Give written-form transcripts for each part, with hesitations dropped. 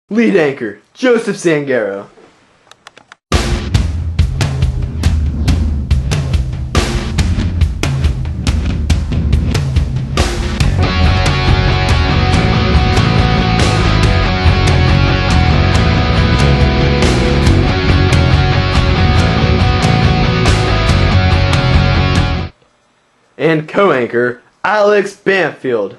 Lead anchor, Joseph Sangaro. And co-anchor, Alex Banfield.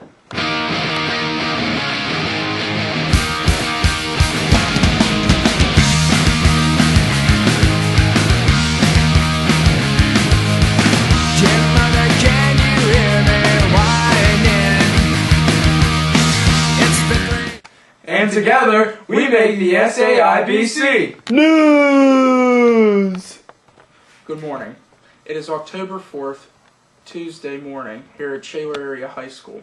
And together, we make the SAIBC News! Good morning. It is October 4th, Tuesday morning, here at Shaler Area High School.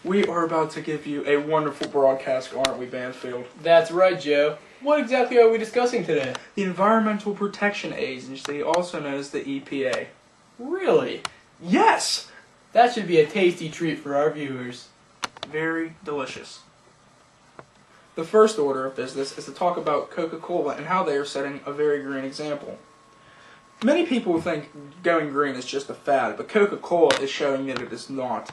We are about to give you a wonderful broadcast, aren't we, Banfield? That's right, Joe. What exactly are we discussing today? The Environmental Protection Agency, also known as the EPA. Really? Yes! That should be a tasty treat for our viewers. Very delicious. The first order of business is to talk about Coca-Cola and how they are setting a very green example. Many people think going green is just a fad, but Coca-Cola is showing that it is not.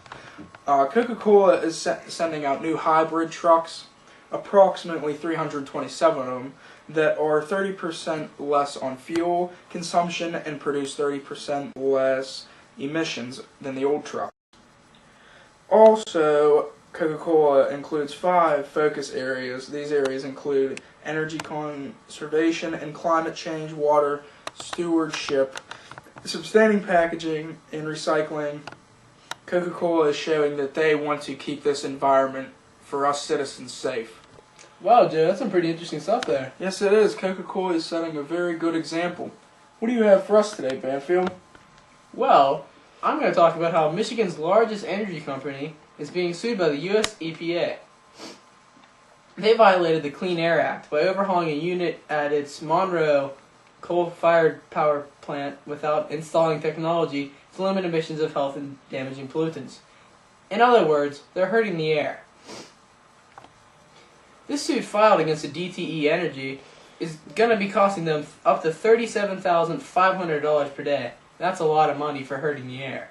Coca-Cola is sending out new hybrid trucks, approximately 327 of them, that are 30% less on fuel consumption and produce 30% less emissions than the old truck. Also, Coca-Cola includes 5 focus areas. These areas include energy conservation and climate change, water stewardship, sustaining packaging, and recycling. Coca-Cola is showing that they want to keep this environment for us citizens safe. Wow, Joe, that's some pretty interesting stuff there. Yes, it is. Coca-Cola is setting a very good example. What do you have for us today, Banfield? Well, I'm going to talk about how Michigan's largest energy company is being sued by the U.S. EPA. They violated the Clean Air Act by overhauling a unit at its Monroe coal-fired power plant without installing technology to limit emissions of health and damaging pollutants. In other words, they're hurting the air. This suit filed against the DTE Energy is going to be costing them up to $37,500 per day. That's a lot of money for hurting the air.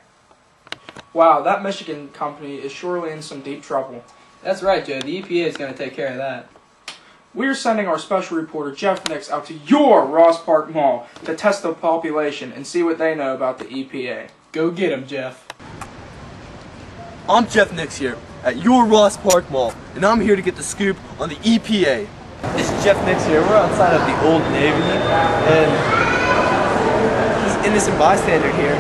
Wow, that Michigan company is surely in some deep trouble. That's right, Joe. The EPA is going to take care of that. We're sending our special reporter, Jeff Nix, out to your Ross Park Mall to test the population and see what they know about the EPA. Go get him, Jeff. I'm Jeff Nix here at your Ross Park Mall, and I'm here to get the scoop on the EPA. This is Jeff Nix here. We're outside of the Old Navy, and he's innocent bystander here.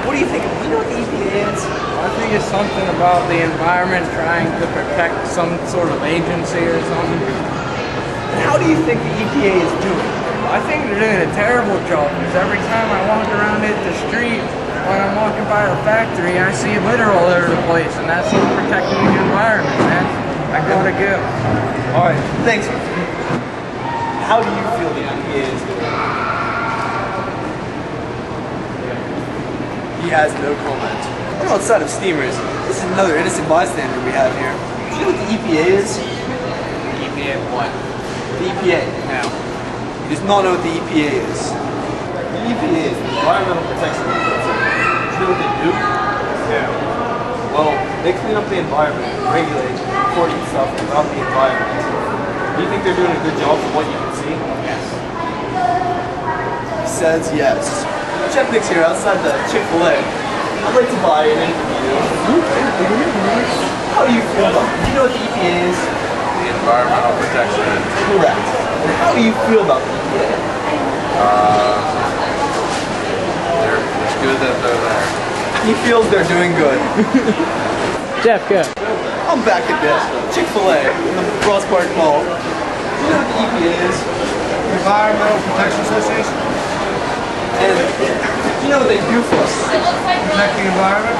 What do you think? Do you know what the EPA is? I think it's something about the environment trying to protect some sort of agency or something. And how do you think the EPA is doing? I think they're doing a terrible job because every time I walk around the street, when I'm walking by a factory, I see litter all over the place, and that's not protecting the environment, man. I gotta go. Alright, thanks. How do you feel the EPA is doing? He has no comment. We're outside of Steamers. This is another innocent bystander we have here. Do you know what the EPA is? EPA what? The EPA. No. He does not know what the EPA is. The EPA is the Environmental Protection Agency. Do you know what they do? Yeah. Well, they clean up the environment, regulate important stuff about the environment. Do you think they're doing a good job from what you can see? Yes. He says yes. Jeff Nix here outside the Chick-fil-A. I'd like to buy an interview. How do you feel about it? Do you know what the EPA is? The Environmental Protection Agency. Correct. And how do you feel about the EPA? It's good that they're there. He feels they're doing good. Jeff, go. I'm back at this Chick-fil-A in the Ross Park Mall. Do you know what the EPA is? Environmental Protection Association? And do you know what they do for us? Protect the environment?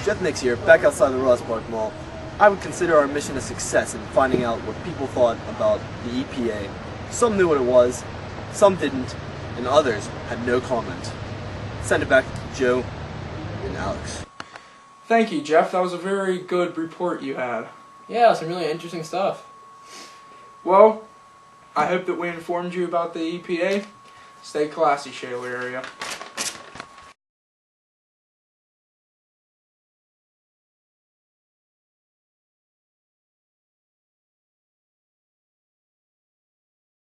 Jeff Nix here, back outside the Ross Park Mall. I would consider our mission a success in finding out what people thought about the EPA. Some knew what it was, some didn't, and others had no comment. Send it back to Joe and Alex. Thank you, Jeff. That was a very good report you had. Yeah, some really interesting stuff. Well, I hope that we informed you about the EPA. Stay classy, Shaler area.